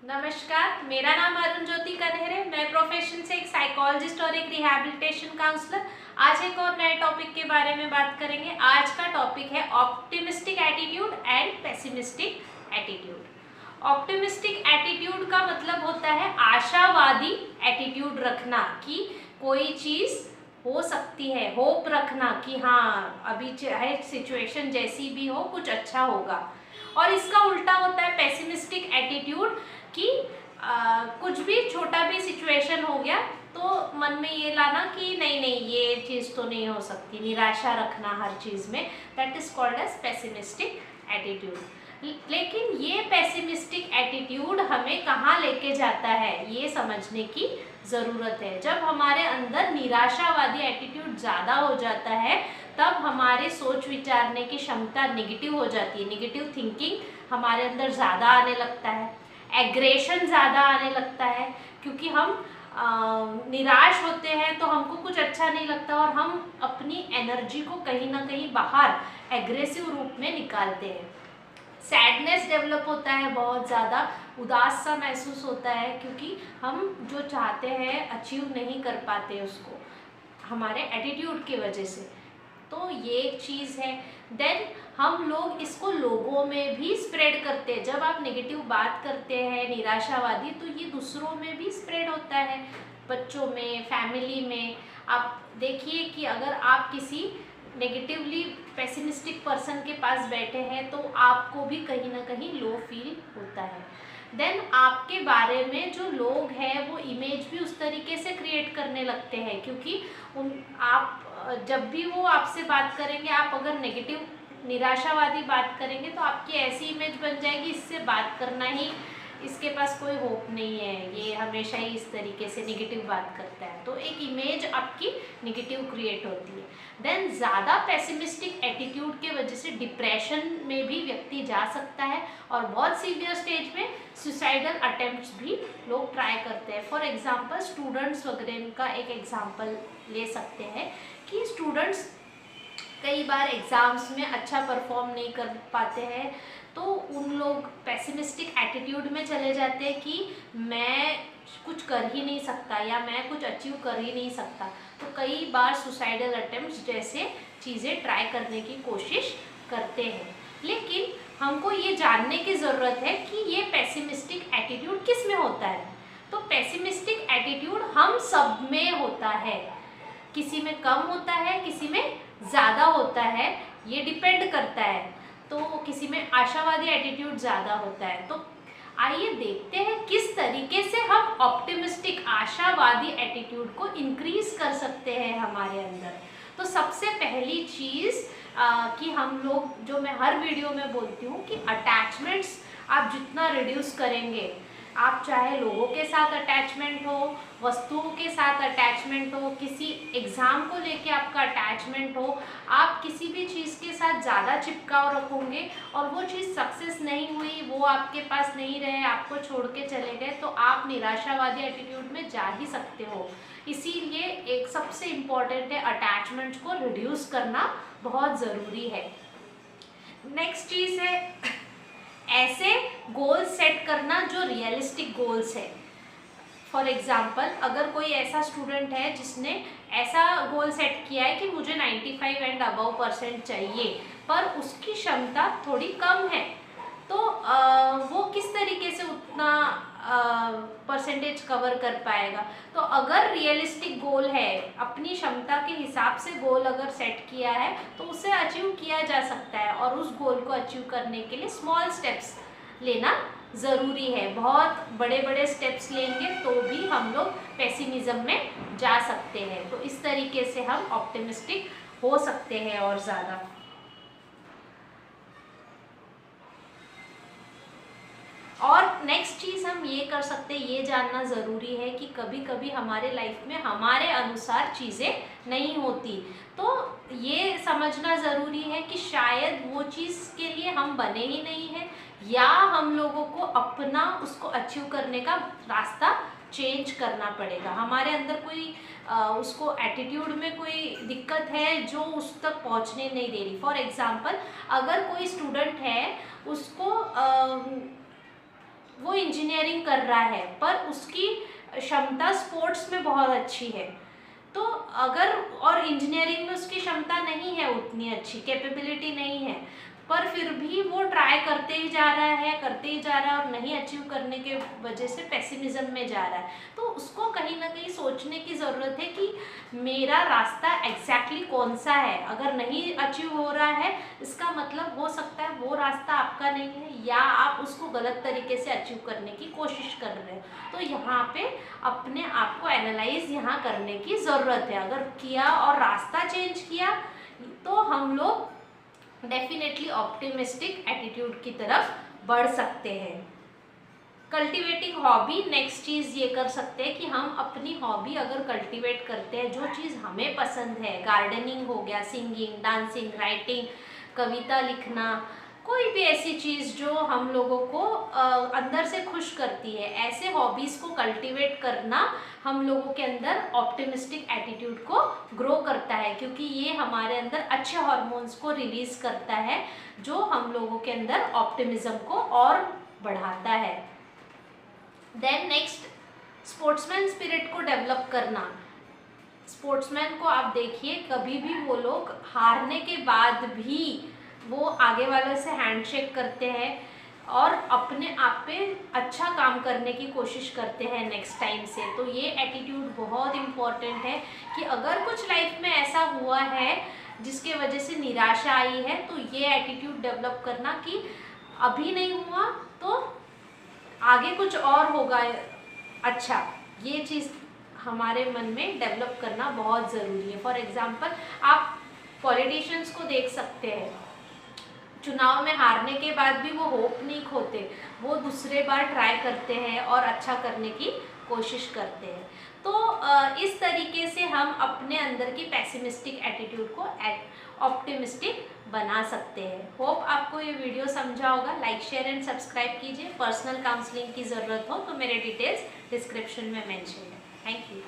नमस्कार, मेरा नाम अरुण ज्योति कन्हेरे। मैं प्रोफेशन से एक साइकोलॉजिस्ट और एक रिहैबिलिटेशन काउंसलर। आज एक और नए टॉपिक के बारे में बात करेंगे। आज का टॉपिक है optimistic attitude and pessimistic attitude. Optimistic attitude का मतलब होता है आशावादी एटीट्यूड रखना कि कोई चीज़ हो सकती है, होप रखना कि हाँ अभी चाहे सिचुएशन जैसी भी हो कुछ अच्छा होगा। और इसका उल्टा होता है पेसिमिस्टिक एटीट्यूड कि कुछ भी छोटा भी सिचुएशन हो गया तो मन में ये लाना कि नहीं नहीं ये चीज़ तो नहीं हो सकती, निराशा रखना हर चीज़ में। That is called as pessimistic attitude. लेकिन ये पेसिमिस्टिक एटीट्यूड हमें कहाँ लेके जाता है ये समझने की ज़रूरत है। जब हमारे अंदर निराशावादी एटीट्यूड ज़्यादा हो जाता है तब हमारे सोच विचारने की क्षमता नेगेटिव हो जाती है। नेगेटिव थिंकिंग हमारे अंदर ज़्यादा आने लगता है, एग्रेशन ज़्यादा आने लगता है, क्योंकि हम निराश होते हैं तो हमको कुछ अच्छा नहीं लगता और हम अपनी एनर्जी को कहीं ना कहीं बाहर एग्रेसिव रूप में निकालते हैं। सैडनेस डेवलप होता है, बहुत ज़्यादा उदास सा महसूस होता है क्योंकि हम जो चाहते हैं अचीव नहीं कर पाते उसको हमारे एटीट्यूड की वजह से। तो ये एक चीज़ है। देन हम लोग इसको लोगों में भी स्प्रेड करते हैं। जब आप नेगेटिव बात करते हैं निराशावादी तो ये दूसरों में भी स्प्रेड होता है, बच्चों में, फैमिली में। आप देखिए कि अगर आप किसी नेगेटिवली पेसिमिस्टिक पर्सन के पास बैठे हैं तो आपको भी कहीं ना कहीं लो फील होता है। देन आपके बारे में जो लोग हैं वो इमेज भी उस तरीके से क्रिएट करने लगते हैं, क्योंकि आप जब भी वो आपसे बात करेंगे, आप अगर नेगेटिव निराशावादी बात करेंगे तो आपकी ऐसी इमेज बन जाएगी इससे बात करना ही, इसके पास कोई होप नहीं है, ये हमेशा ही इस तरीके से नेगेटिव बात करता है। तो एक इमेज आपकी नेगेटिव क्रिएट होती है। देन ज़्यादा पेसिमिस्टिक एटीट्यूड के वजह से डिप्रेशन में भी व्यक्ति जा सकता है और बहुत सीवियर स्टेज में सुसाइडल अटेम्प्ट्स भी लोग ट्राई करते हैं। फॉर एग्जांपल स्टूडेंट्स वगैरह का एक एग्जांपल ले सकते हैं कि स्टूडेंट्स कई बार एग्ज़ाम्स में अच्छा परफॉर्म नहीं कर पाते हैं तो उन लोग पेसिमिस्टिक एटीट्यूड में चले जाते हैं कि मैं कुछ कर ही नहीं सकता या मैं कुछ अचीव कर ही नहीं सकता। तो कई बार सुसाइडल अटेम्प्ट्स जैसे चीज़ें ट्राई करने की कोशिश करते हैं। लेकिन हमको ये जानने की ज़रूरत है कि ये पेसिमिस्टिक एटीट्यूड किस में होता है। तो पेसिमिस्टिक एटीट्यूड हम सब में होता है, किसी में कम होता है, किसी में ज़्यादा होता है, ये डिपेंड करता है। तो किसी में आशावादी एटीट्यूड ज़्यादा होता है। तो आइए देखते हैं किस तरीके से हम ऑप्टिमिस्टिक आशावादी एटीट्यूड को इंक्रीज कर सकते हैं हमारे अंदर। तो सबसे पहली चीज़ कि हम लोग, जो मैं हर वीडियो में बोलती हूँ कि अटैचमेंट्स आप जितना रिड्यूस करेंगे, आप चाहे लोगों के साथ अटैचमेंट हो, वस्तुओं के साथ अटैचमेंट हो, किसी एग्ज़ाम को लेके आपका अटैचमेंट हो, आप किसी भी चीज़ के साथ ज़्यादा चिपकाव रखोगे और वो चीज़ सक्सेस नहीं हुई, वो आपके पास नहीं रहे, आपको छोड़ के चले गए, तो आप निराशावादी एटीट्यूड में जा ही सकते हो। इसीलिए एक सबसे इम्पॉर्टेंट है अटैचमेंट को रिड्यूस करना बहुत ज़रूरी है। नेक्स्ट चीज़ है ऐसे गोल सेट करना जो रियलिस्टिक गोल्स है। फॉर एग्ज़ाम्पल अगर कोई ऐसा स्टूडेंट है जिसने ऐसा गोल सेट किया है कि मुझे 95 एंड अबव % चाहिए पर उसकी क्षमता थोड़ी कम है, तो वो किस तरीके से उतना परसेंटेज कवर कर पाएगा। तो अगर रियलिस्टिक गोल है, अपनी क्षमता के हिसाब से गोल अगर सेट किया है तो उसे अचीव किया जा सकता है। और उस गोल को अचीव करने के लिए स्मॉल स्टेप्स लेना ज़रूरी है। बहुत बड़े बड़े स्टेप्स लेंगे तो भी हम लोग पेसिमिज्म में जा सकते हैं। तो इस तरीके से हम ऑप्टिमिस्टिक हो सकते हैं और ज़्यादा। और नेक्स्ट चीज़ हम ये कर सकते हैं, ये जानना ज़रूरी है कि कभी कभी हमारे लाइफ में हमारे अनुसार चीज़ें नहीं होती। तो ये समझना ज़रूरी है कि शायद वो चीज़ के लिए हम बने ही नहीं हैं, या हम लोगों को अपना उसको अचीव करने का रास्ता चेंज करना पड़ेगा। हमारे अंदर कोई उसको एटीट्यूड में कोई दिक्कत है जो उस तक पहुंचने नहीं दे रही। फॉर एग्जांपल अगर कोई स्टूडेंट है, उसको वो इंजीनियरिंग कर रहा है पर उसकी क्षमता स्पोर्ट्स में बहुत अच्छी है, तो अगर और इंजीनियरिंग में उसकी क्षमता नहीं है, उतनी अच्छी कैपेबिलिटी नहीं है, पर फिर भी वो ट्राई करते ही जा रहा है और नहीं अचीव करने के वजह से पेसिमिज्म में जा रहा है, तो उसको कहीं ना कहीं सोचने की ज़रूरत है कि मेरा रास्ता एग्जैक्टली कौन सा है। अगर नहीं अचीव हो रहा है इसका मतलब हो सकता है वो रास्ता आपका नहीं है, या आप उसको गलत तरीके से अचीव करने की कोशिश कर रहे हो। तो यहाँ पे अपने आप को एनालाइज यहाँ करने की ज़रूरत है। अगर किया और रास्ता चेंज किया तो हम लोग डेफिनेटली ऑप्टिमिस्टिक एटीट्यूड की तरफ बढ़ सकते हैं। कल्टिवेटिंग हॉबी, नेक्स्ट चीज़ ये कर सकते हैं कि हम अपनी हॉबी अगर कल्टिवेट करते हैं, जो चीज़ हमें पसंद है, गार्डनिंग हो गया, सिंगिंग, डांसिंग, राइटिंग, कविता लिखना, कोई भी ऐसी चीज़ जो हम लोगों को अंदर से खुश करती है, ऐसे हॉबीज़ को कल्टीवेट करना हम लोगों के अंदर ऑप्टिमिस्टिक एटीट्यूड को ग्रो करता है, क्योंकि ये हमारे अंदर अच्छे हार्मोन्स को रिलीज़ करता है जो हम लोगों के अंदर ऑप्टिमिज्म को और बढ़ाता है। देन नेक्स्ट, स्पोर्ट्समैन स्पिरिट को डेवलप करना। स्पोर्ट्समैन को आप देखिए, कभी भी वो लोग हारने के बाद भी वो आगे वालों से हैंडशेक करते हैं और अपने आप पे अच्छा काम करने की कोशिश करते हैं नेक्स्ट टाइम से। तो ये एटीट्यूड बहुत इम्पॉर्टेंट है कि अगर कुछ लाइफ में ऐसा हुआ है जिसके वजह से निराशा आई है, तो ये एटीट्यूड डेवलप करना कि अभी नहीं हुआ तो आगे कुछ और होगा अच्छा, ये चीज़ हमारे मन में डेवलप करना बहुत ज़रूरी है। फॉर एग्ज़ाम्पल, आप पॉलिटिशियंस को देख सकते हैं, चुनाव में हारने के बाद भी वो होप नहीं खोते, वो दूसरे बार ट्राई करते हैं और अच्छा करने की कोशिश करते हैं। तो इस तरीके से हम अपने अंदर की पेसिमिस्टिक एटीट्यूड को ऑप्टिमिस्टिक बना सकते हैं। होप आपको ये वीडियो समझा होगा। लाइक, शेयर एंड सब्सक्राइब कीजिए। पर्सनल काउंसलिंग की ज़रूरत हो तो मेरे डिटेल्स डिस्क्रिप्शन में मेंशन है। Thank you.